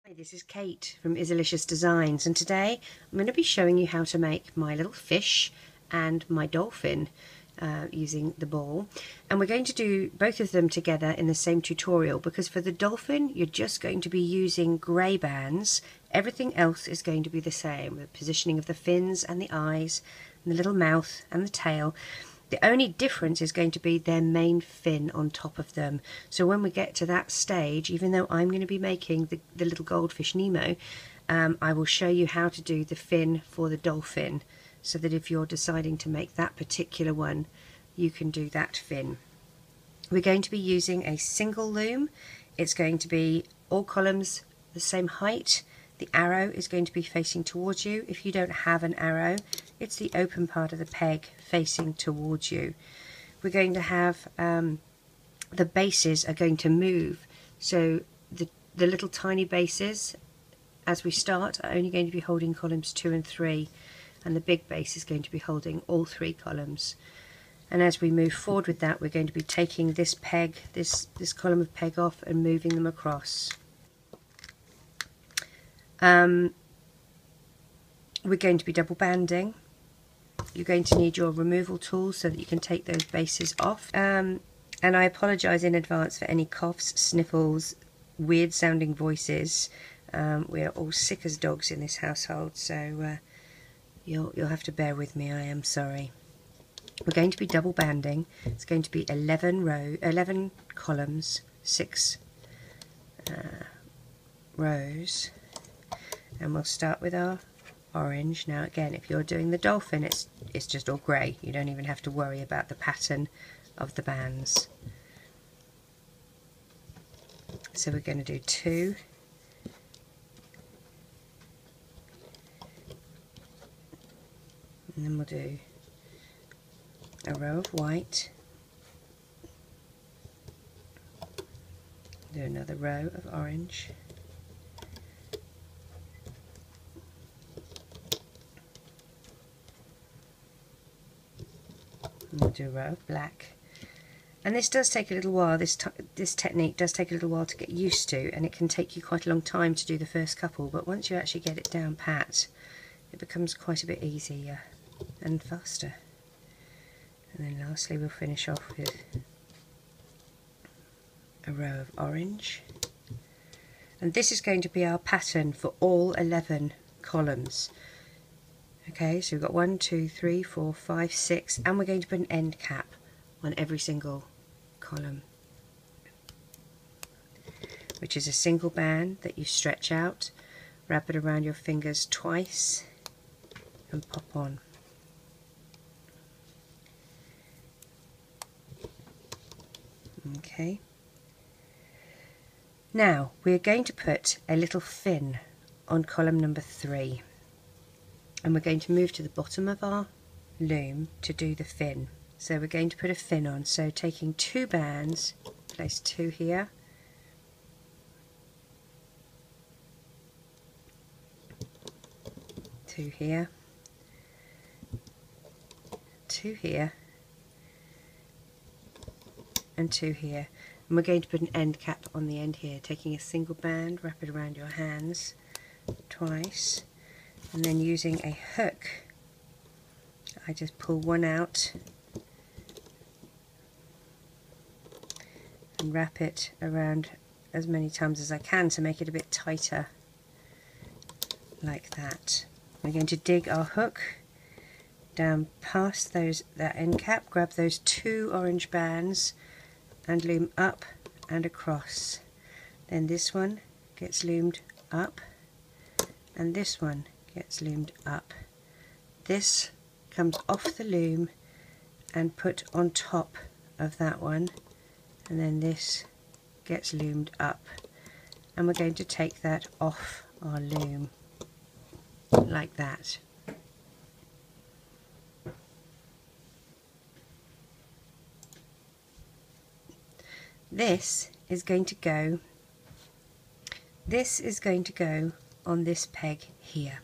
Hi, this is Kate from Izzalicious Designs, and today I'm going to be showing you how to make my little fish and my dolphin using the ball. And we're going to do both of them together in the same tutorial, because for the dolphin you're just going to be using grey bands. Everything else is going to be the same, the positioning of the fins and the eyes and the little mouth and the tail. The only difference is going to be their main fin on top of them. So when we get to that stage, even though I'm going to be making the little goldfish Nemo, I will show you how to do the fin for the dolphin, so that if you're deciding to make that particular one, you can do that fin. We're going to be using a single loom. It's going to be all columns the same height. The arrow is going to be facing towards you. If you don't have an arrow, it's the open part of the peg facing towards you. We're going to have the bases are going to move, so the little tiny bases as we start are only going to be holding columns 2 and 3, and the big base is going to be holding all 3 columns. And as we move forward with that, we're going to be taking this peg, this column of peg off and moving them across. We're going to be double banding. You're going to need your removal tools so that you can take those bases off. And I apologise in advance for any coughs, sniffles, weird sounding voices. We're all sick as dogs in this household, so you'll have to bear with me. I am sorry. We're going to be double banding. It's going to be 11 columns, 6 rows. And we'll start with our orange. Now again, if you're doing the dolphin, it's just all grey. You don't even have to worry about the pattern of the bands. So we're going to do 2, and then we'll do a row of white, do another row of orange, and we'll do a row of black. And this does take a little while, this technique does take a little while to get used to, and it can take you quite a long time to do the first couple, but once you actually get it down pat, it becomes quite a bit easier and faster. And then lastly we'll finish off with a row of orange. And this is going to be our pattern for all 11 columns. Okay, so we've got 1, 2, 3, 4, 5, 6, and we're going to put an end cap on every single column, which is a single band that you stretch out, wrap it around your fingers twice, and pop on. Okay. Now we're going to put a little fin on column number 3. And we're going to move to the bottom of our loom to do the fin. So we're going to put a fin on, so taking 2 bands, place 2 here, 2 here, 2 here, and 2 here. And we're going to put an end cap on the end here, taking a single band, wrap it around your hands twice, and then using a hook, I just pull one out and wrap it around as many times as I can to make it a bit tighter, like that. We're going to dig our hook down past that end cap, grab those 2 orange bands and loom up and across. Then this one gets loomed up and this one gets loomed up. This comes off the loom and put on top of that one, and then this gets loomed up, and we're going to take that off our loom like that. This is going to go on this peg here,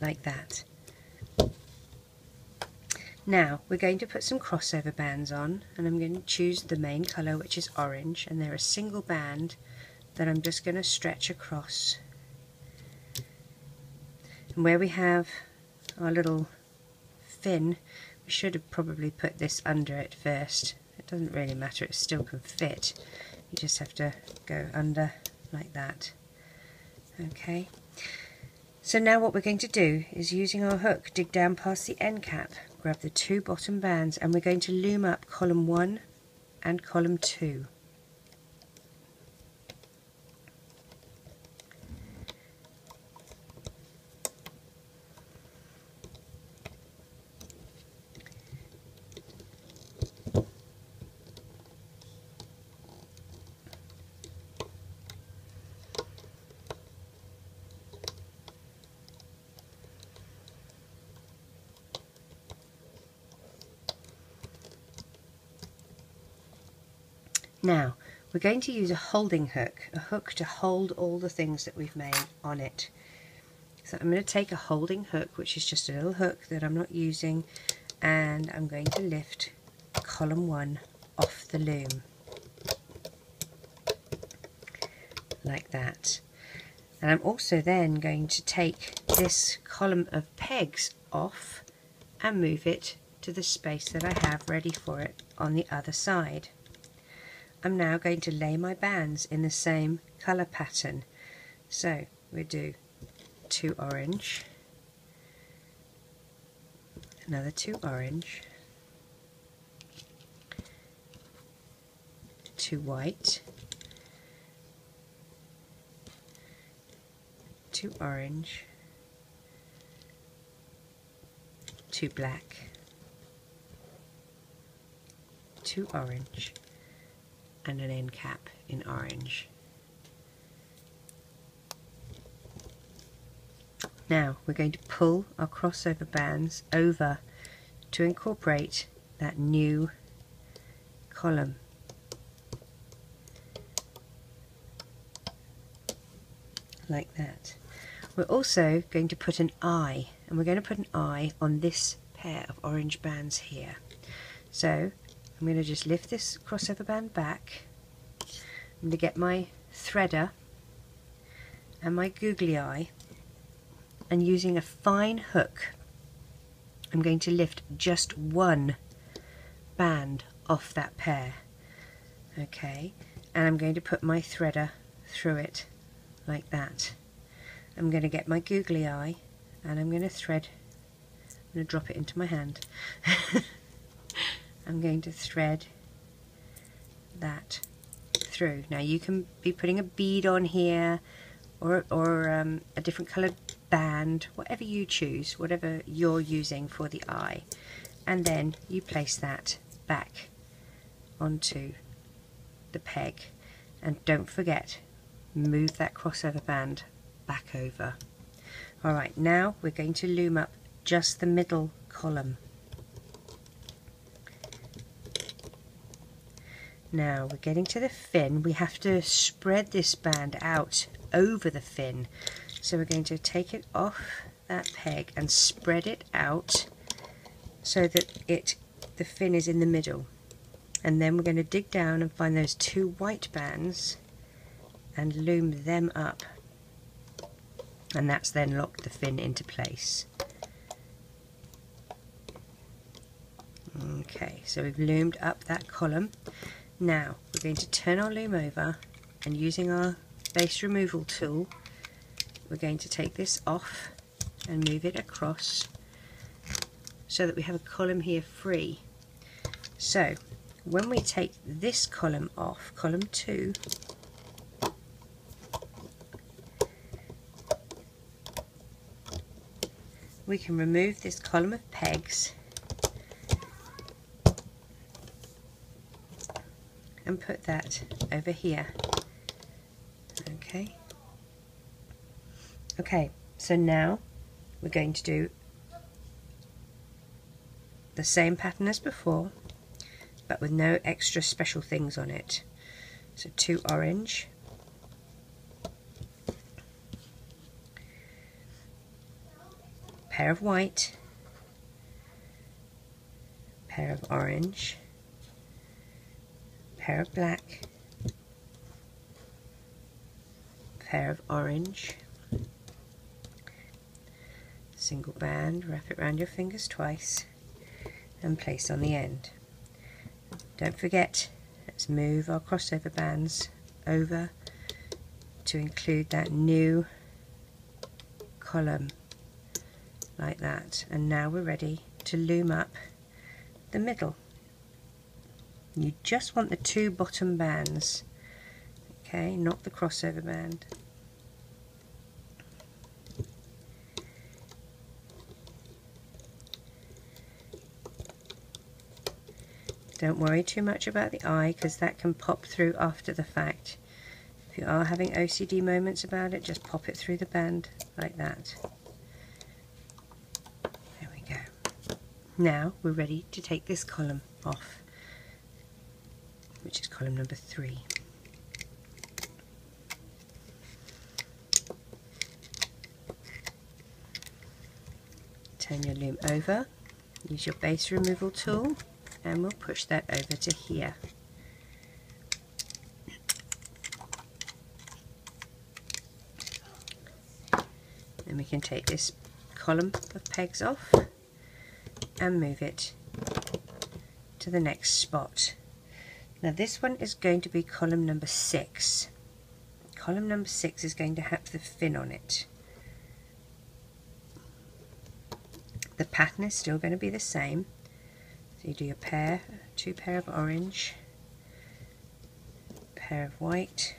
like that. Now we're going to put some crossover bands on, and I'm going to choose the main colour, which is orange, and they're a single band that I'm just going to stretch across. And where we have our little fin, we should have probably put this under it first. It doesn't really matter, it still can fit. You just have to go under like that. Okay, so now what we're going to do is, using our hook, dig down past the end cap, grab the two bottom bands, and we're going to loom up column 1 and column 2. Now we're going to use a holding hook, a hook to hold all the things that we've made on it. So I'm going to take a holding hook, which is just a little hook that I'm not using, and I'm going to lift column 1 off the loom like that. And I'm also then going to take this column of pegs off and move it to the space that I have ready for it on the other side. I'm now going to lay my bands in the same colour pattern. So we do 2 orange, another 2 orange, 2 white, 2 orange, 2 black, 2 orange, and an end cap in orange. Now we're going to pull our crossover bands over to incorporate that new column. Like that. We're also going to put an eye, and we're going to put an eye on this pair of orange bands here. So I'm going to just lift this crossover band back. I'm going to get my threader and my googly eye, and using a fine hook I'm going to lift just one band off that pair. Okay, and I'm going to put my threader through it like that. I'm going to get my googly eye and I'm going to thread. I'm going to drop it into my hand. I'm going to thread that through. Now you can be putting a bead on here, or a different coloured band, whatever you choose, whatever you're using for the eye, and then you place that back onto the peg, and don't forget, move that crossover band back over. Alright, now we're going to loom up just the middle column. Now we're getting to the fin. We have to spread this band out over the fin, so we're going to take it off that peg and spread it out so that the fin is in the middle, and then we're going to dig down and find those 2 white bands and loom them up, and that's then locked the fin into place. Okay, so we've loomed up that column. Now we're going to turn our loom over, and using our base removal tool we're going to take this off and move it across so that we have a column here free. So when we take this column off, column 2, we can remove this column of pegs and put that over here. Okay, so now we're going to do the same pattern as before, but with no extra special things on it. So 2 orange, pair of white, pair of orange, pair of black, pair of orange, single band, wrap it around your fingers twice and place on the end. Don't forget, let's move our crossover bands over to include that new column like that, and now we're ready to loom up the middle. You just want the two bottom bands, okay, not the crossover band. Don't worry too much about the eye, because that can pop through after the fact. If you are having OCD moments about it, just pop it through the band like that. There we go. Now we're ready to take this column off, which is column number 3. Turn your loom over, use your base removal tool, and we'll push that over to here. Then we can take this column of pegs off and move it to the next spot. Now this one is going to be column number 6. Column number 6 is going to have the fin on it. The pattern is still going to be the same. So you do your two pair of orange, pair of white,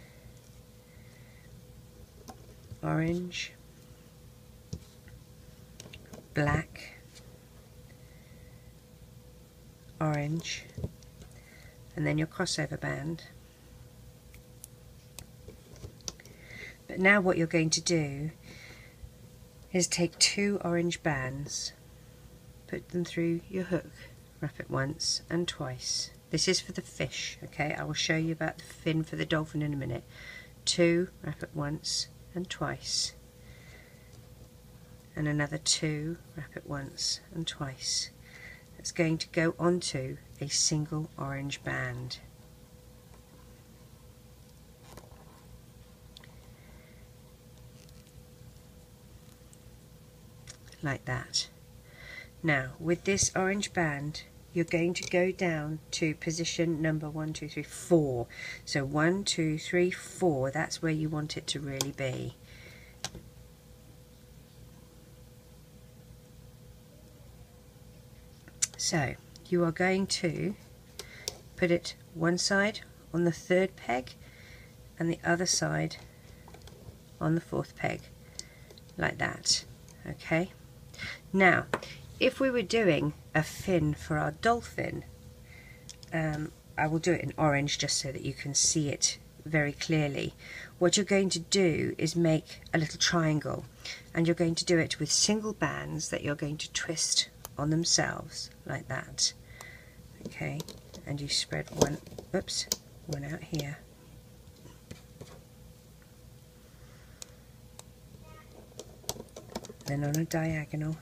orange, black, orange, and then your crossover band. But now what you're going to do is take 2 orange bands, put them through your hook, wrap it once and twice. This is for the fish, okay? I will show you about the fin for the dolphin in a minute. 2, wrap it once and twice, and another 2, wrap it once and twice. It's going to go onto a single orange band. Like that. Now with this orange band you're going to go down to position number 1, 2, 3, 4. So 1, 2, 3, 4, that's where you want it to really be. So you are going to put it one side on the 3rd peg and the other side on the 4th peg, like that. Okay. Now if we were doing a fin for our dolphin, I will do it in orange just so that you can see it very clearly. What you're going to do is make a little triangle, and you're going to do it with single bands that you're going to twist on themselves like that. Okay, and you spread one out here, then on a diagonal,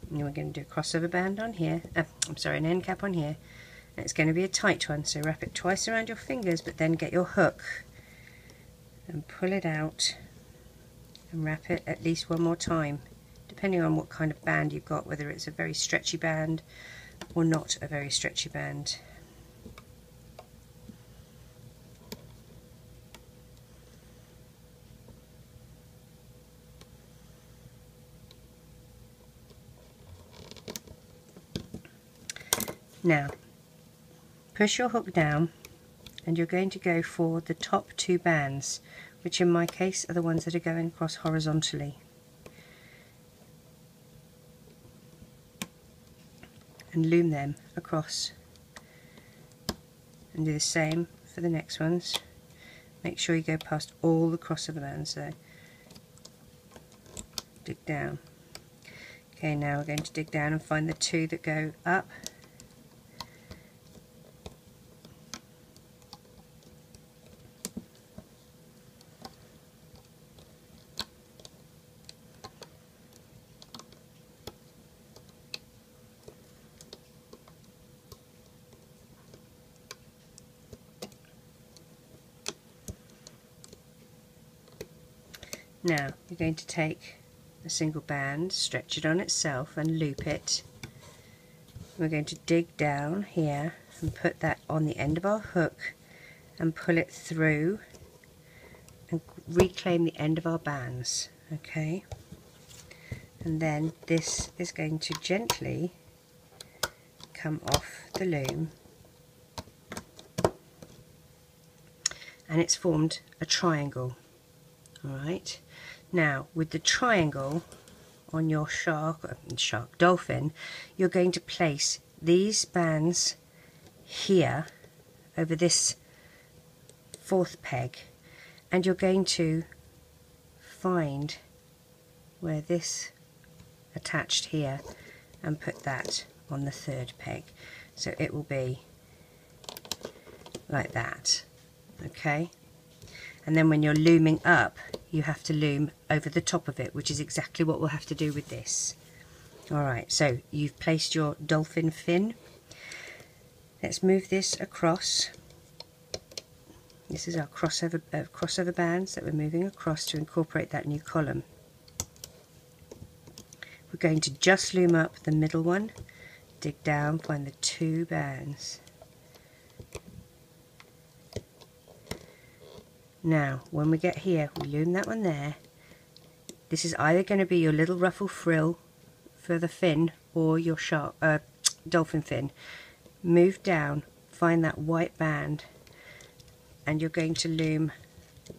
and we're going to do a crossover band on here, an end cap on here, and it's going to be a tight one, so wrap it twice around your fingers, but then get your hook and pull it out and wrap it at least one more time, depending on what kind of band you've got, whether it's a very stretchy band or not a very stretchy band. Now push your hook down and you're going to go for the top 2 bands, which in my case are the ones that are going across horizontally, and loom them across, and do the same for the next ones. Make sure you go past all the crossover bands, so dig down. Okay, now we're going to dig down and find the 2 that go up. Now you're going to take a single band, stretch it on itself and loop it. We're going to dig down here and put that on the end of our hook and pull it through and reclaim the end of our bands. Okay, and then this is going to gently come off the loom, and it's formed a triangle. Alright, now with the triangle on your dolphin, you're going to place these bands here over this 4th peg, and you're going to find where this attached here and put that on the 3rd peg, so it will be like that. Okay, and then when you're looming up, you have to loom over the top of it, which is exactly what we'll have to do with this. Alright, so you've placed your dolphin fin. Let's move this across. This is our crossover bands that we're moving across to incorporate that new column. We're going to just loom up the middle one, dig down, find the 2 bands. Now when we get here, we loom that one there. This is either going to be your little ruffle frill for the fin or your dolphin fin. Move down, find that white band, and you're going to loom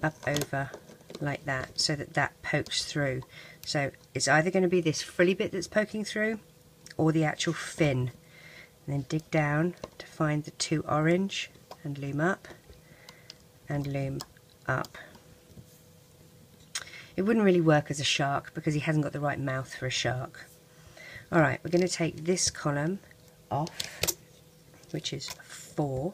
up over like that, so that that pokes through. So it's either going to be this frilly bit that's poking through or the actual fin. And then dig down to find the 2 orange and loom up and loom up. It wouldn't really work as a shark because he hasn't got the right mouth for a shark. Alright, we're going to take this column off, which is 4.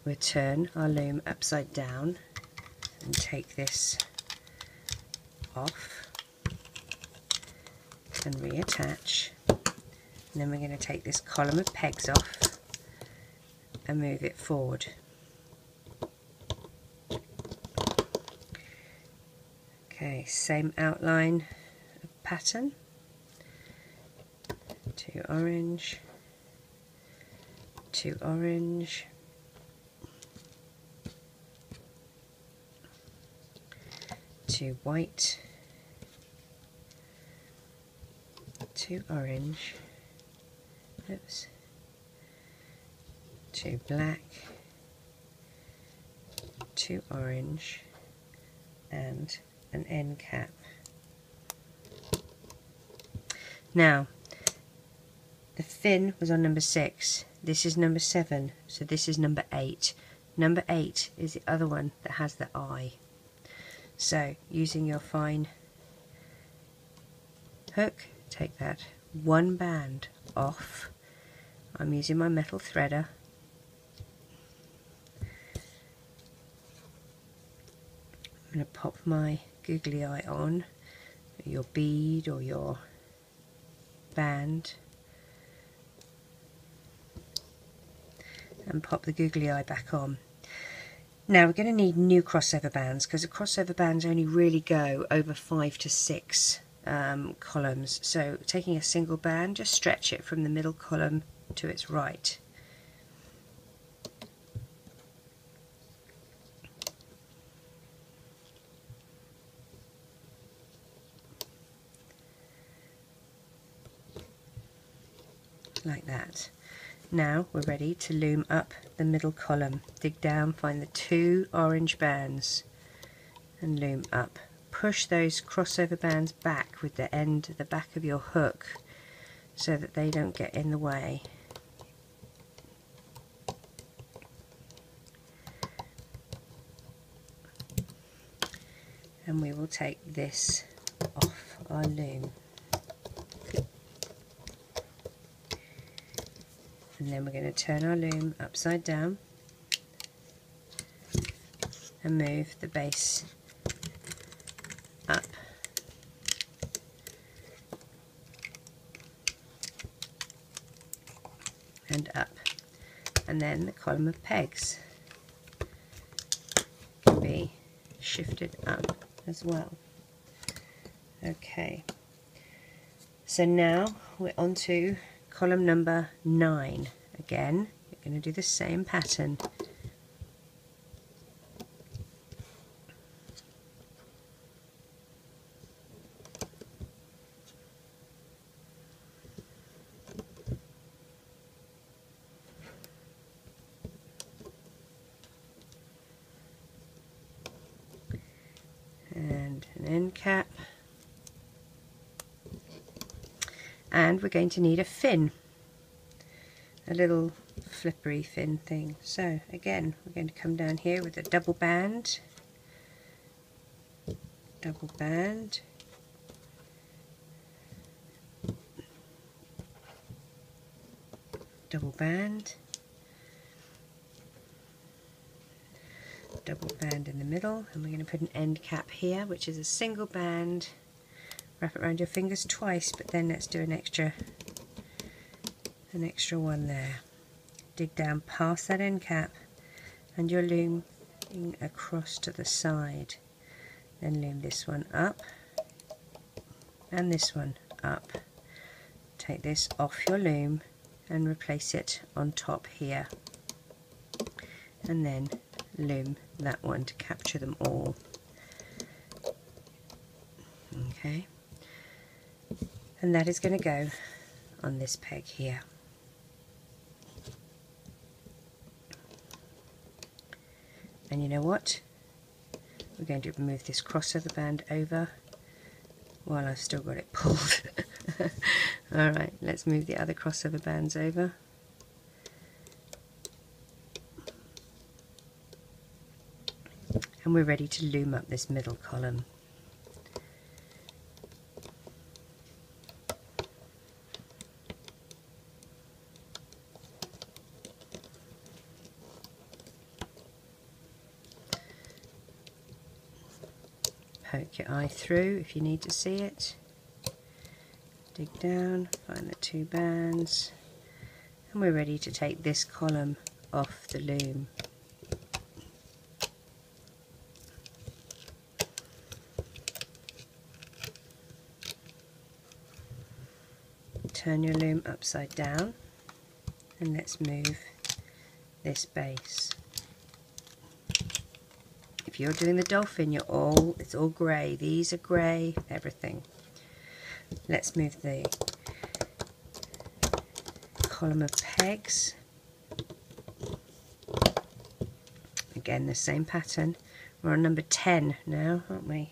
We'll turn our loom upside down and take this off and reattach, and then we're going to take this column of pegs off and move it forward. Okay, same outline of pattern. 2 orange, 2 orange, 2 white, 2 orange, oops, 2 black, 2 orange, and an end cap. Now the fin was on number 6, this is number 7, so this is number 8. Number 8 is the other one that has the eye. So using your fine hook, take that 1 band off. I'm using my metal threader. I'm going to pop my googly eye on, your bead or your band, and pop the googly eye back on. Now we're going to need new crossover bands, because the crossover bands only really go over 5 to 6 columns. So taking a single band, just stretch it from the middle column to its right. like that. Now we're ready to loom up the middle column. Dig down, find the 2 orange bands and loom up. Push those crossover bands back with the end of the back of your hook so that they don't get in the way. And we will take this off our loom. And then we're going to turn our loom upside down and move the base up and up, and then the column of pegs can be shifted up as well. Okay, so now we're on to column number 9. Again, you're going to do the same pattern. And an end cap. And we're going to need a fin, a little flippery fin thing. So again, we're going to come down here with a double band, double band, double band, double band in the middle, and we're going to put an end cap here, which is a single band. Wrap it around your fingers twice, but then let's do an extra one there. Dig down past that end cap and you're looming across to the side. Then loom this one up and this one up. Take this off your loom and replace it on top here, and then loom that one to capture them all. Okay, and that is going to go on this peg here. And you know what? We're going to move this crossover band over while I've still got it pulled. Alright, let's move the other crossover bands over. And we're ready to loom up this middle column. Poke your eye through if you need to see it. Dig down, find the 2 bands, and we're ready to take this column off the loom. Turn your loom upside down and let's move this base. If you're doing the dolphin, it's all grey. These are grey, everything. Let's move the column of pegs. Again, the same pattern. We're on number 10 now, aren't we?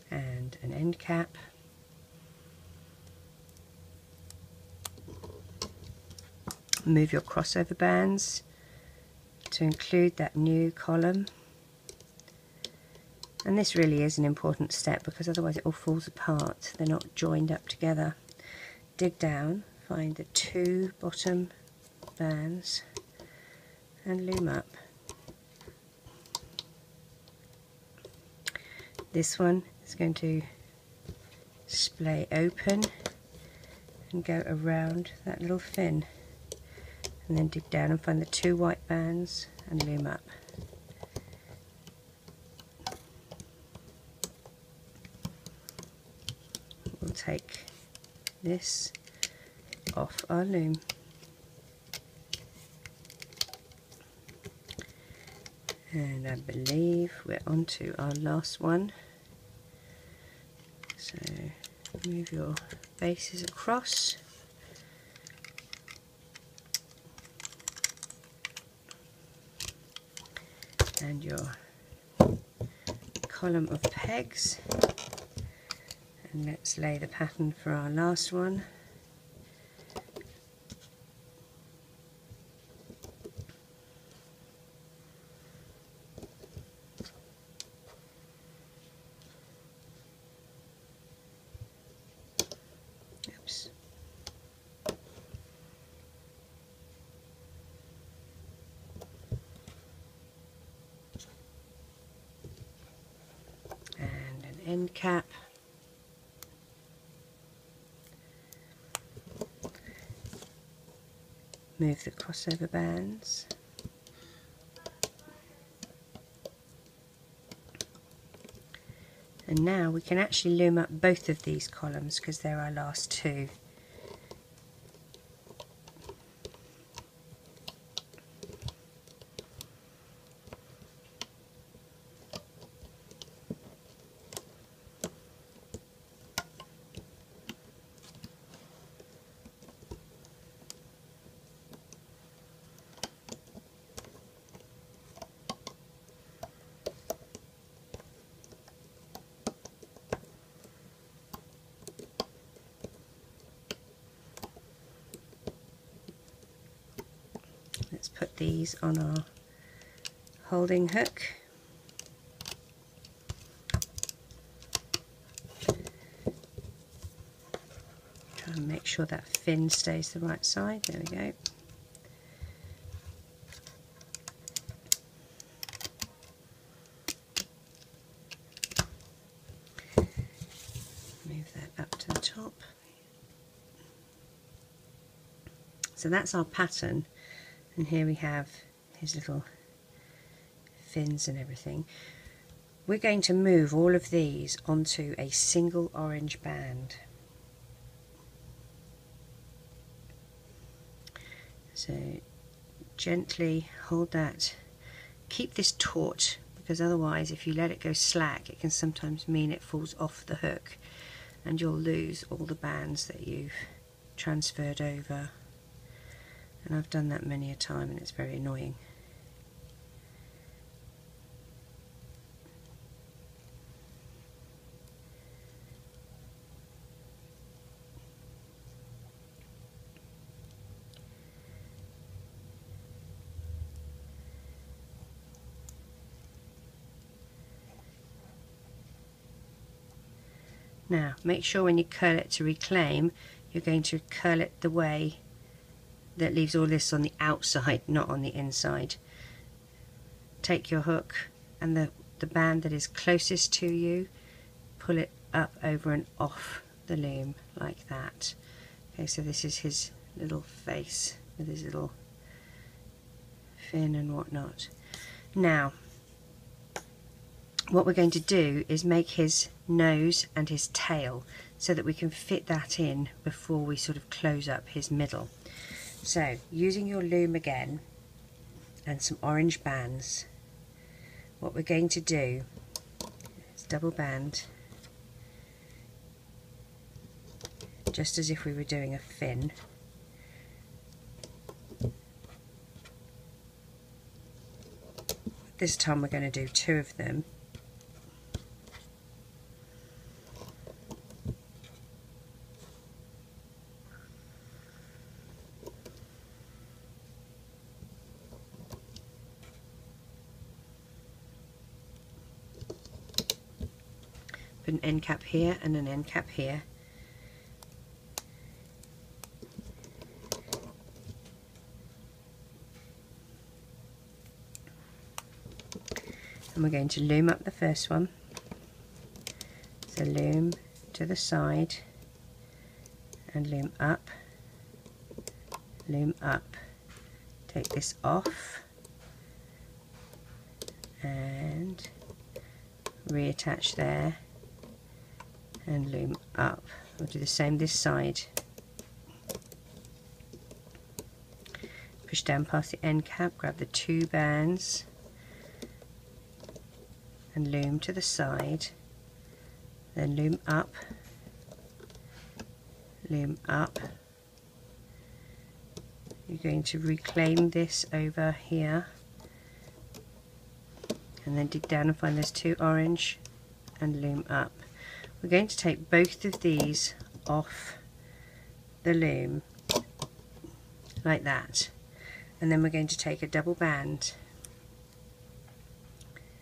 And an end cap. Move your crossover bands to include that new column. And this really is an important step because otherwise it all falls apart. They're not joined up together. Dig down, find the 2 bottom bands and loom up. This one is going to splay open and go around that little fin, and then dig down and find the 2 white bands and loom up. We'll take this off our loom. And I believe we're on to our last one. So move your bases across. And your column of pegs. And let's lay the pattern for our last one. Oops. And an end cap. Move the crossover bands. And now we can actually loom up both of these columns because they're our last two. Let's put these on our holding hook. Try and make sure that fin stays the right side. There we go. Move that up to the top. So that's our pattern. And here we have his little fins and everything. We're going to move all of these onto a single orange band. So gently hold that. Keep this taut, because otherwise if you let it go slack it can sometimes mean it falls off the hook and you'll lose all the bands that you've transferred over. And I've done that many a time and it's very annoying. Now, make sure when you curl it to reclaim, you're going to curl it the way that leaves all this on the outside, not on the inside. Take your hook and the band that is closest to you, pull it up over and off the loom like that. Okay, so this is his little face with his little fin and whatnot. Now, what we're going to do is make his nose and his tail so that we can fit that in before we sort of close up his middle. So, using your loom again and some orange bands, what we're going to do is double band, just as if we were doing a fin. This time we're going to do two of them. Put an end cap here and an end cap here. And we're going to loom up the first one. So loom to the side and loom up, take this off and reattach there and loom up. We'll do the same this side. Push down past the end cap, grab the 2 bands and loom to the side, then loom up, loom up. You're going to reclaim this over here and then dig down and find those 2 orange and loom up. We're going to take both of these off the loom like that, and then we're going to take a double band.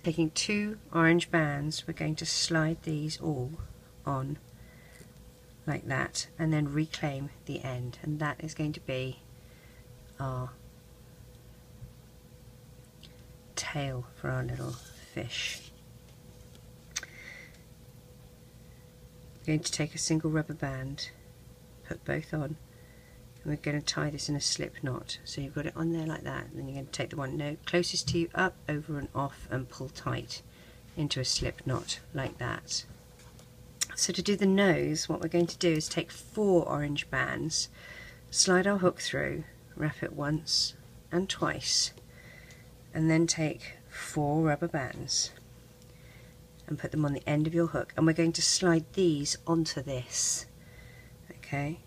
Taking 2 orange bands, we're going to slide these all on like that and then reclaim the end, and that is going to be our tail for our little fish. We're going to take a single rubber band, put both on, and we're going to tie this in a slip knot. So you've got it on there like that, and then you're going to take the one closest to you up, over and off, and pull tight into a slip knot like that. So to do the nose, what we're going to do is take 4 orange bands, slide our hook through, wrap it once and twice, and then take 4 rubber bands and put them on the end of your hook, and we're going to slide these onto this. Okay,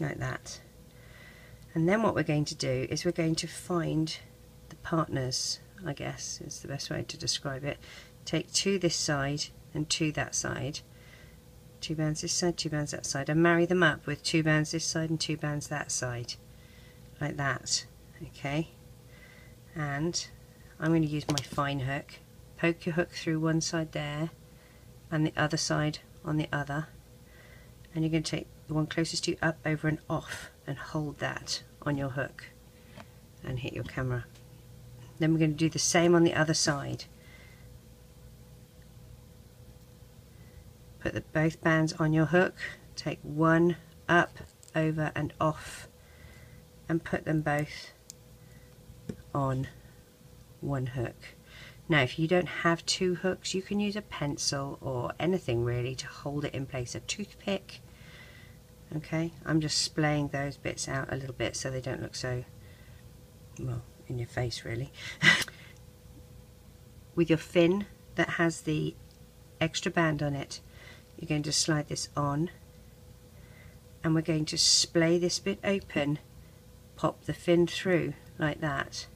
like that. And then what we're going to do is we're going to find the partners, I guess is the best way to describe it. Take 2 this side and 2 that side, 2 bands this side, 2 bands that side, and marry them up with 2 bands this side and 2 bands that side, like that. Okay, and I'm going to use my fine hook. Poke your hook through one side there and the other side on the other, and you're going to take the one closest to you up, over and off, and hold that on your hook and hit your camera. Then we're going to do the same on the other side. Put both bands on your hook, take one up, over and off, and put them both on one hook. Now if you don't have 2 hooks, you can use a pencil or anything really to hold it in place, a toothpick. Okay, I'm just splaying those bits out a little bit so they don't look so, well, in your face really. With your fin that has the extra band on it, you're going to slide this on, and we're going to splay this bit open, pop the fin through like that,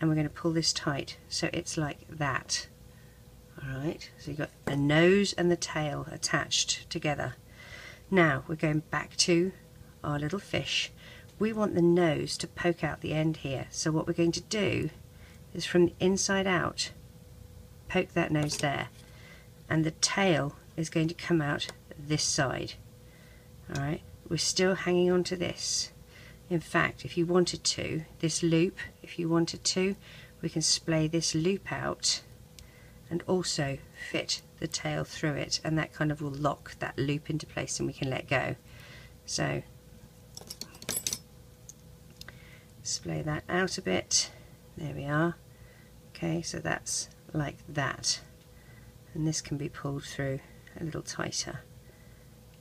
and we're going to pull this tight so it's like that. Alright, so you've got the nose and the tail attached together. Now we're going back to our little fish. We want the nose to poke out the end here, so what we're going to do is from the inside out poke that nose there, and the tail is going to come out this side. Alright, we're still hanging on to this. In fact, if you wanted to, this loop, if you wanted to, we can splay this loop out and also fit the tail through it, and that kind of will lock that loop into place and we can let go. So splay that out a bit. There we are. Okay, so that's like that, and this can be pulled through a little tighter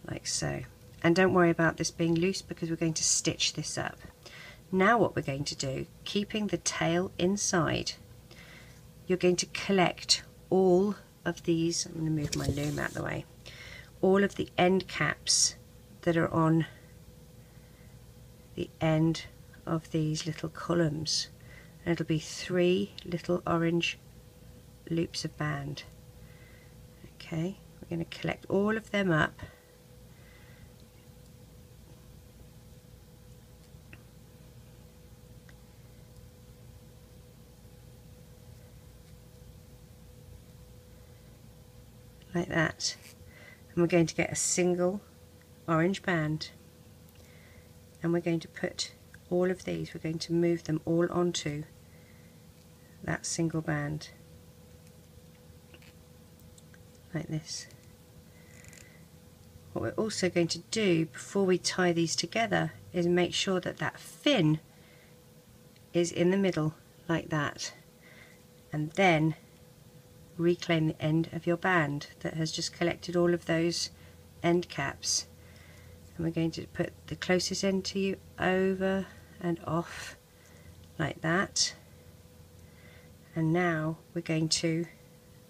like so. And don't worry about this being loose because we're going to stitch this up. Now what we're going to do, keeping the tail inside, you're going to collect all of these, I'm going to move my loom out of the way, all of the end caps that are on the end of these little columns, and it'll be 3 little orange loops of band. Okay, we're going to collect all of them up, like that, and we're going to get a single orange band, and we're going to put all of these, we're going to move them all onto that single band like this. what we're also going to do before we tie these together is make sure that that fin is in the middle like that, and then reclaim the end of your band that has just collected all of those end caps, and we're going to put the closest end to you over and off like that. And now we're going to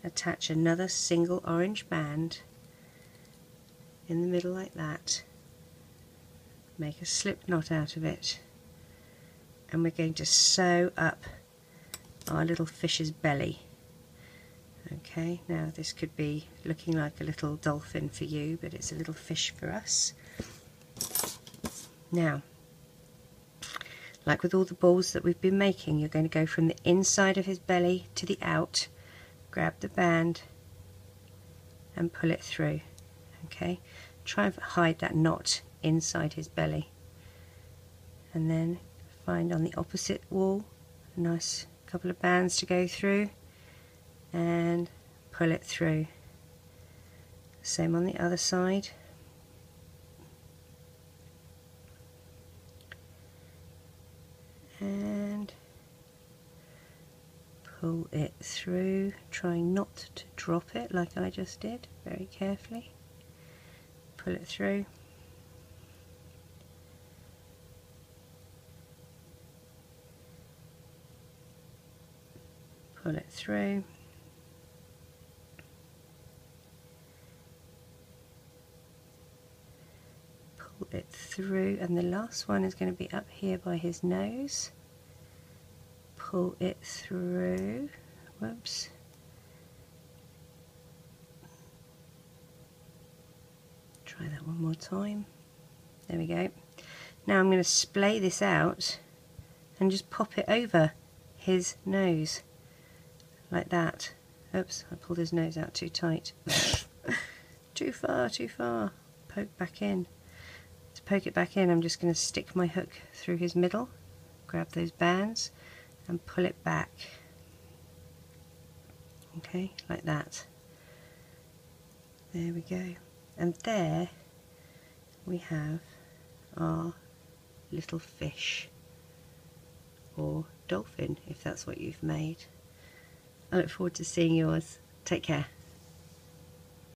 attach another single orange band in the middle like that, make a slip knot out of it, and we're going to sew up our little fish's belly. Okay, now this could be looking like a little dolphin for you, but it's a little fish for us. Now, like with all the balls that we've been making, you're going to go from the inside of his belly to the out, grab the band and pull it through. Okay, try and hide that knot inside his belly, and then find on the opposite wall a nice couple of bands to go through and pull it through. Same on the other side. And pull it through, trying not to drop it like I just did, very carefully. Pull it through. Pull it through. Pull it through, and the last one is going to be up here by his nose. Pull it through. Whoops. Try that one more time. There we go. Now I'm going to splay this out and just pop it over his nose like that. Oops, I pulled his nose out too tight. Too far, too far. Poke back in. To poke it back in, I'm just going to stick my hook through his middle, grab those bands and pull it back. Okay, like that. There we go. And there we have our little fish, or dolphin if that's what you've made. I look forward to seeing yours. Take care.